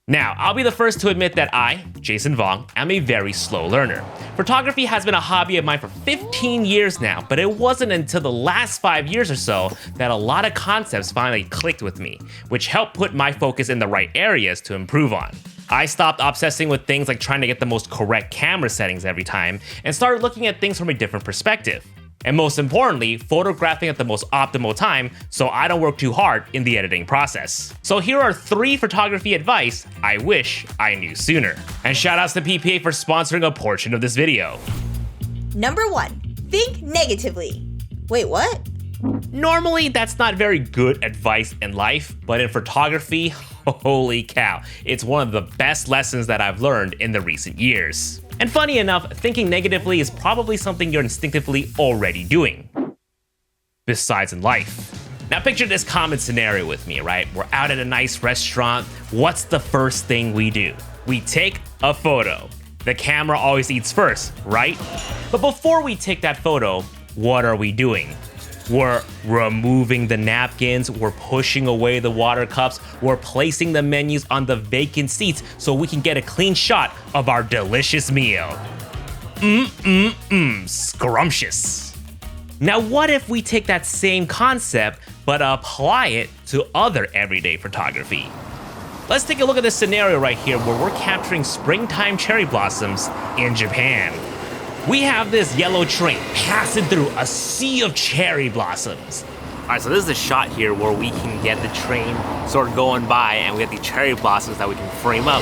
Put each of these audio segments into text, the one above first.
Now, I'll be the first to admit that I, Jason Vong, am a very slow learner. Photography has been a hobby of mine for 15 years now, but it wasn't until the last 5 years or so that a lot of concepts finally clicked with me, which helped put my focus in the right areas to improve on. I stopped obsessing with things like trying to get the most correct camera settings every time and started looking at things from a different perspective. And most importantly, photographing at the most optimal time so I don't work too hard in the editing process. So here are 3 photography advice I wish I knew sooner. And shoutouts to PPA for sponsoring a portion of this video. Number 1, think negatively. Wait, what? Normally, that's not very good advice in life, but in photography, holy cow, it's one of the best lessons that I've learned in the recent years. And funny enough, thinking negatively is probably something you're instinctively already doing. Besides in life. Now picture this common scenario with me, right? We're out at a nice restaurant. What's the first thing we do? We take a photo. The camera always eats first, right? But before we take that photo, what are we doing? We're removing the napkins, we're pushing away the water cups, we're placing the menus on the vacant seats so we can get a clean shot of our delicious meal. Scrumptious. Now what if we take that same concept but apply it to other everyday photography? Let's take a look at this scenario right here where we're capturing springtime cherry blossoms in Japan. We have this yellow train passing through a sea of cherry blossoms. All right, so this is a shot here where we can get the train sort of going by and we have these cherry blossoms that we can frame up.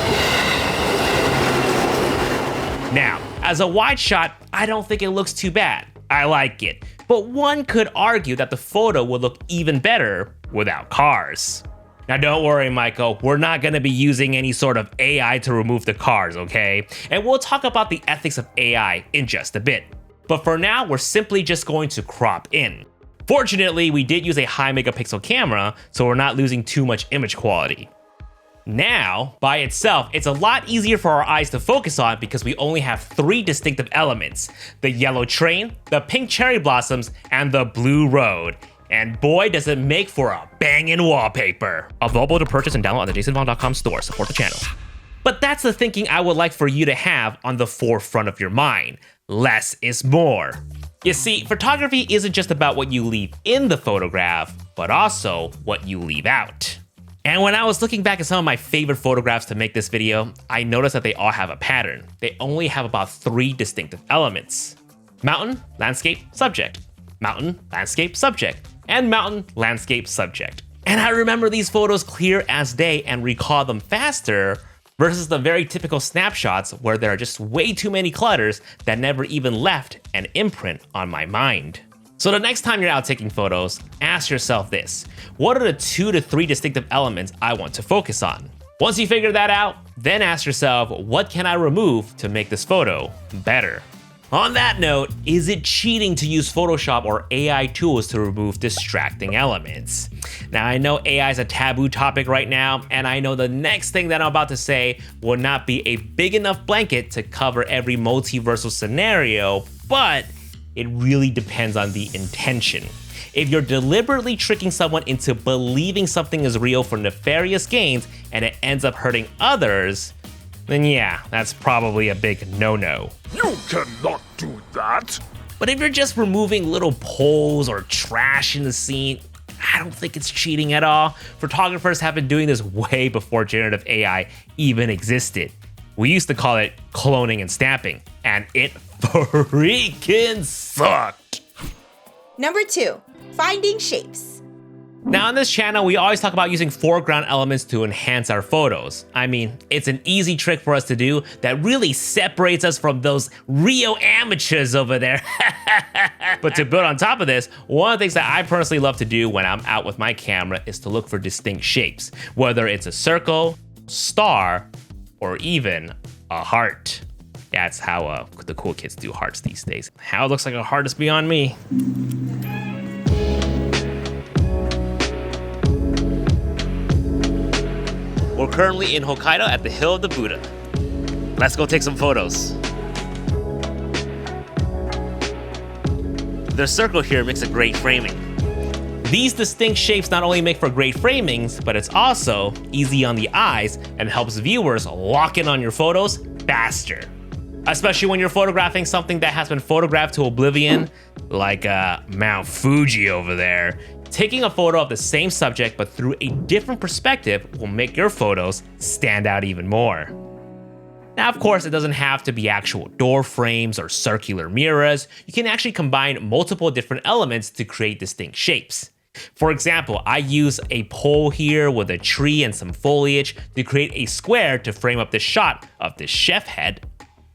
Now, as a wide shot, I don't think it looks too bad. I like it. But one could argue that the photo would look even better without cars. Now don't worry, Michael, we're not gonna be using any sort of AI to remove the cars, okay? And we'll talk about the ethics of AI in just a bit. But for now, we're simply just going to crop in. Fortunately, we did use a high megapixel camera, so we're not losing too much image quality. Now, by itself, it's a lot easier for our eyes to focus on because we only have 3 distinctive elements: the yellow train, the pink cherry blossoms, and the blue road. And boy, does it make for a bangin' wallpaper. Available to purchase and download on the jasonvong.com store. Support the channel. But that's the thinking I would like for you to have on the forefront of your mind. Less is more. You see, photography isn't just about what you leave in the photograph, but also what you leave out. And when I was looking back at some of my favorite photographs to make this video, I noticed that they all have a pattern. They only have about 3 distinctive elements: mountain, landscape, subject. Mountain, landscape, subject. And mountain, landscape, subject. And I remember these photos clear as day and recall them faster versus the very typical snapshots where there are just way too many clutters that never even left an imprint on my mind. So the next time you're out taking photos, ask yourself this: what are the 2 to 3 distinctive elements I want to focus on? Once you figure that out, then ask yourself, what can I remove to make this photo better? On that note, is it cheating to use Photoshop or AI tools to remove distracting elements? Now, I know AI is a taboo topic right now, and I know the next thing that I'm about to say will not be a big enough blanket to cover every multiversal scenario, but it really depends on the intention. If you're deliberately tricking someone into believing something is real for nefarious gains and it ends up hurting others, then yeah, that's probably a big no-no. You cannot do that! But if you're just removing little poles or trash in the scene, I don't think it's cheating at all. Photographers have been doing this way before generative AI even existed. We used to call it cloning and stamping, and it freaking sucked. Number 2, finding shapes. Now on this channel, we always talk about using foreground elements to enhance our photos. I mean, it's an easy trick for us to do that really separates us from those real amateurs over there. But to build on top of this, one of the things that I personally love to do when I'm out with my camera is to look for distinct shapes, whether it's a circle, star, or even a heart. That's how the cool kids do hearts these days. How it looks like a heart is beyond me. We're currently in Hokkaido at the Hill of the Buddha. Let's go take some photos. The circle here makes a great framing. These distinct shapes not only make for great framings, but it's also easy on the eyes and helps viewers lock in on your photos faster. Especially when you're photographing something that has been photographed to oblivion, like Mount Fuji over there. Taking a photo of the same subject but through a different perspective will make your photos stand out even more. Now, of course, it doesn't have to be actual door frames or circular mirrors. You can actually combine multiple different elements to create distinct shapes. For example, I use a pole here with a tree and some foliage to create a square to frame up this shot of this chef head.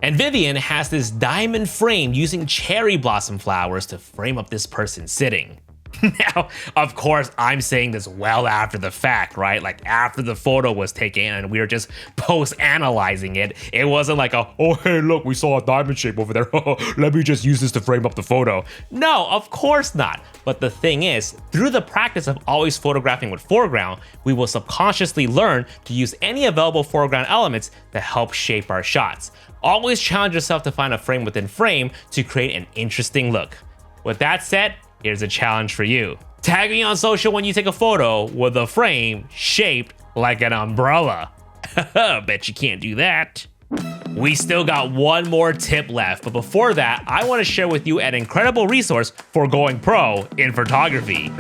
And Vivian has this diamond frame using cherry blossom flowers to frame up this person sitting. Now, of course, I'm saying this well after the fact, right? Like after the photo was taken and we were just post-analyzing it. It wasn't like oh, hey, look, we saw a diamond shape over there. Let me just use this to frame up the photo. No, of course not. But the thing is, through the practice of always photographing with foreground, we will subconsciously learn to use any available foreground elements to help shape our shots. Always challenge yourself to find a frame within frame to create an interesting look. With that said, here's a challenge for you. Tag me on social when you take a photo with a frame shaped like an umbrella. Bet you can't do that. We still got one more tip left, but before that, I want to share with you an incredible resource for going pro in photography.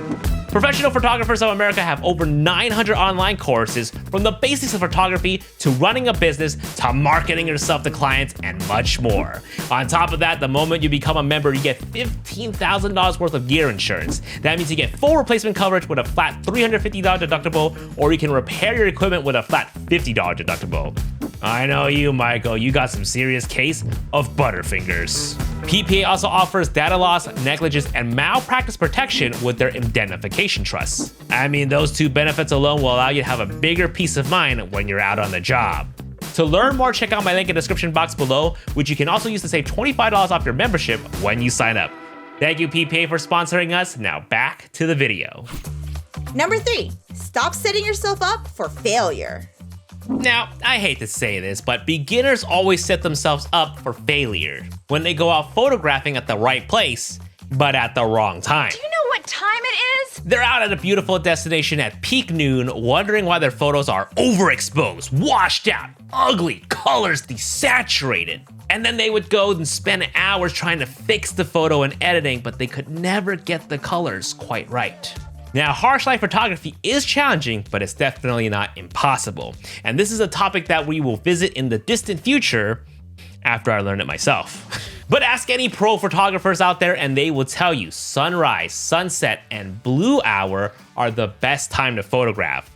Professional Photographers of America have over 900 online courses from the basics of photography to running a business to marketing yourself to clients and much more. On top of that, the moment you become a member, you get $15,000 worth of gear insurance. That means you get full replacement coverage with a flat $350 deductible, or you can repair your equipment with a flat $50 deductible. I know you, Michael, you got some serious case of butterfingers. PPA also offers data loss, negligence, and malpractice protection with their indemnification trusts. I mean, those two benefits alone will allow you to have a bigger peace of mind when you're out on the job. To learn more, check out my link in the description box below, which you can also use to save $25 off your membership when you sign up. Thank you, PPA, for sponsoring us. Now back to the video. Number 3, stop setting yourself up for failure. Now, I hate to say this, but beginners always set themselves up for failure when they go out photographing at the right place, but at the wrong time. Do you know what time it is? They're out at a beautiful destination at peak noon, wondering why their photos are overexposed, washed out, ugly, colors desaturated. And then they would go and spend hours trying to fix the photo and editing, but they could never get the colors quite right. Now, harsh light photography is challenging, but it's definitely not impossible. And this is a topic that we will visit in the distant future after I learn it myself. But ask any pro photographers out there and they will tell you sunrise, sunset, and blue hour are the best time to photograph.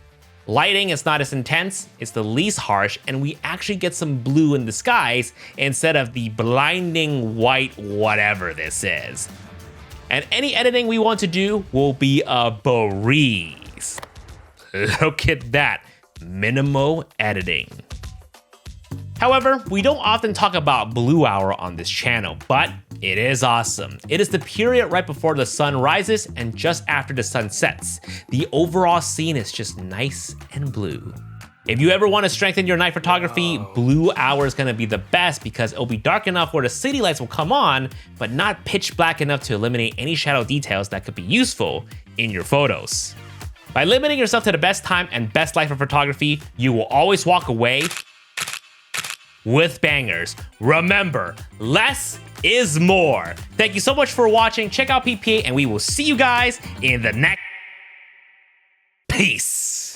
Lighting is not as intense, it's the least harsh, and we actually get some blue in the skies instead of the blinding white whatever this is. And any editing we want to do will be a breeze. Look at that, minimal editing. However, we don't often talk about blue hour on this channel, but it is awesome. It is the period right before the sun rises and just after the sun sets. The overall scene is just nice and blue. If you ever want to strengthen your night photography, blue hour is going to be the best because it'll be dark enough where the city lights will come on, but not pitch black enough to eliminate any shadow details that could be useful in your photos. By limiting yourself to the best time and best light for photography, you will always walk away with bangers. Remember, less is more. Thank you so much for watching. Check out PPA and we will see you guys in the next. Peace.